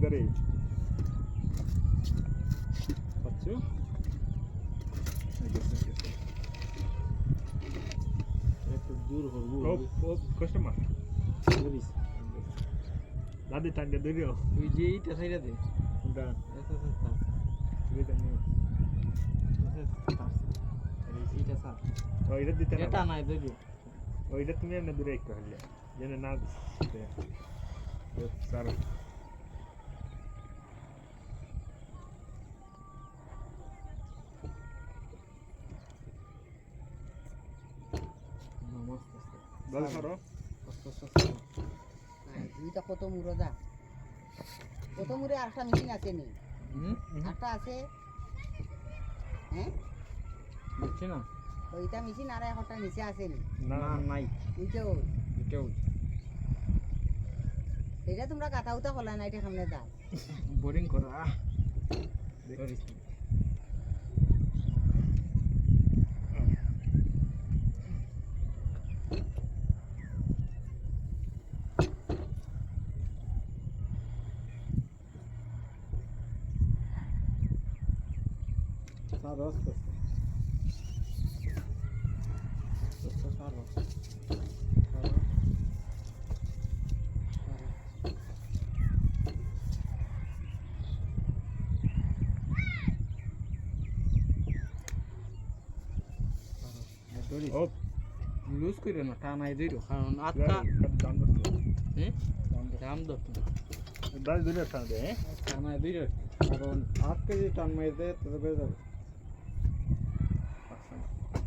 করে পাচ্ছো একটু দূর হবো ও কষ্ট মা ধরিস দাদি টাঙ্গে ধরিও তুই যে এইটা সাইডা দে কোনটা আচ্ছা আচ্ছা এটা নিয়ে এইটা স্যার ওইটা দিতে না এটা নাই ধরিও ওইটা তুমি এমনি দূরে একটু হলে যেন না স্যার বল করো দুইটা কত মুড়ো যা কত মুড়ে আরেকটা মেশিন আছে নি একটা আছে হ্যাঁ বুঝছি না ওইটা মেশিন আর একটা নিচে আছে নি না নাই বুঝছো এটাও এটা তোমরা কাটা উতা হলা না এটা সামনে দাও বোরিং করা ধরিস স্যার আস্তে আস্তে স্যার ও লুজ করে না টানাই দিল কারণ আটটা দাম দস্ত হ্যাঁ দাম দত্ত দাদি দূরে থাকবে হ্যাঁ টানাই দিল কারণ 8 কেজি টান মাই দে তবে বেড়ে যাবে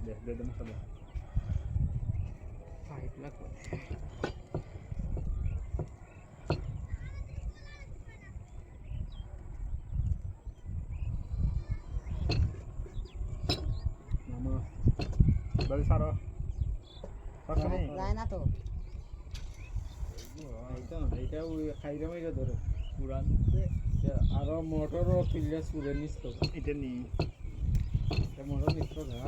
দে দে দে মশলা 5 লাখ মামা দাদি সারো সারো নেই যায় না তো এইটা ওই খাইরা মাইরা ধরে পুরান আরো মোটরও কিল্লা সুরে নিস্ত এটা নি মোটর নিস্ত না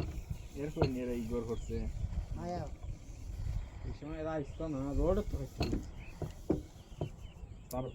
এরপর নিয়ে ইগর করছে আয়া এই সময় এরা আসতো না রোড তো হচ্ছে সারো